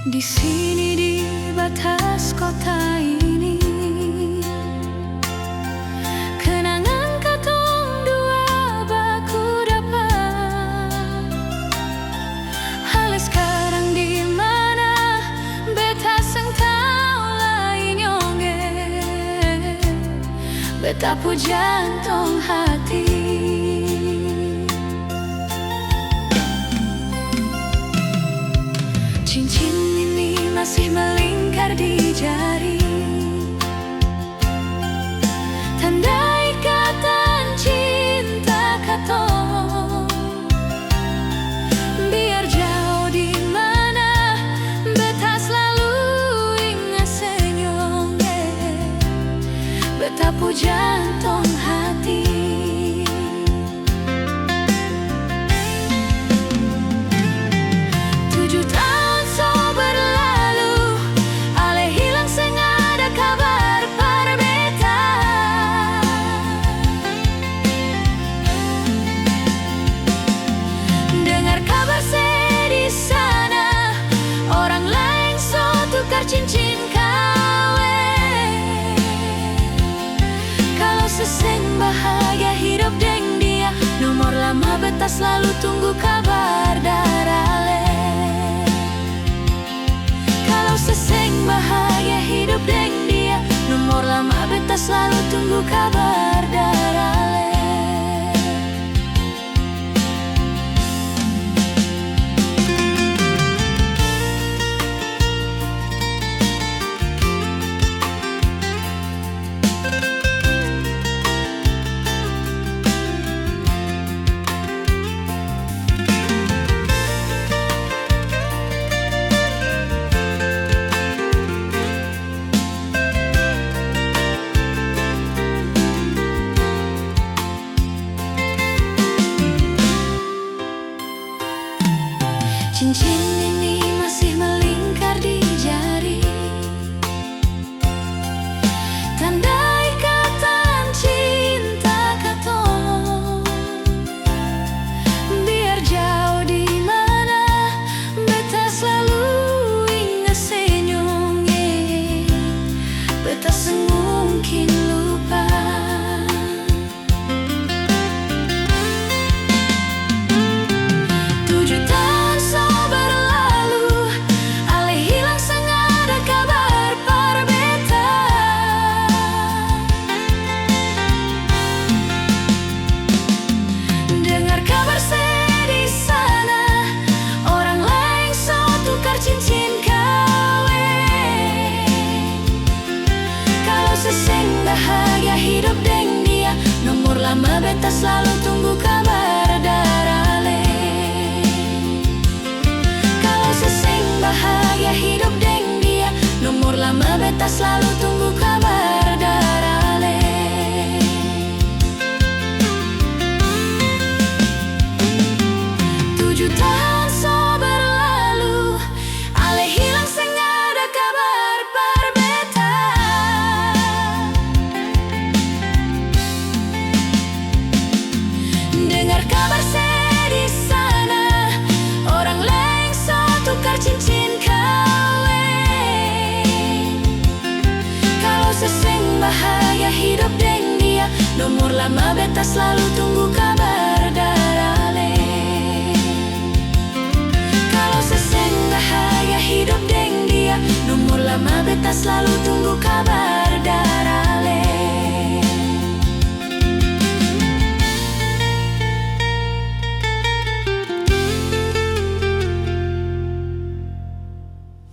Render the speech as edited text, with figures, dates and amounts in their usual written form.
Di sini di batas kota ini, kenangan katong dua baku dapat. Hal sekarang di mana beta seng tau lain nyonge, beta pu jantung hati. Cincin ini masih melingkar di jari, tanda ikatan cinta katong. Biar jauh di mana, beta selalu ingat senyumnya, beta pu jantung hati. Cincin kawin, kalau seseng bahagia hidup deng dia, nomor lama beta selalu tunggu kabar darale. Kalau seseng bahagia hidup deng dia, nomor lama beta selalu tunggu kabar darale. Cincin ini masih melingkar di jari, tanda ikatan cinta katong. Biar jauh di mana, beta selalu ingat senyumnya, beta semungkin lupa. Bahagia hidup deng dia, nomor lama beta selalu tunggu kabar darale. Kalau seseng bahagia hidup deng dia, nomor lama beta selalu tunggu kabar darale. Tujuh tahun so berlalu, ale hilang seng ada kabar par beta. Dengar kabar sedih sana, orang lain so tukar cincin kawin. Kalau seseng bahagia hidup deng dia, nomor lama beta selalu tunggu kabar darale. Kalau seseng bahagia hidup deng dia, nomor lama beta selalu tunggu kabar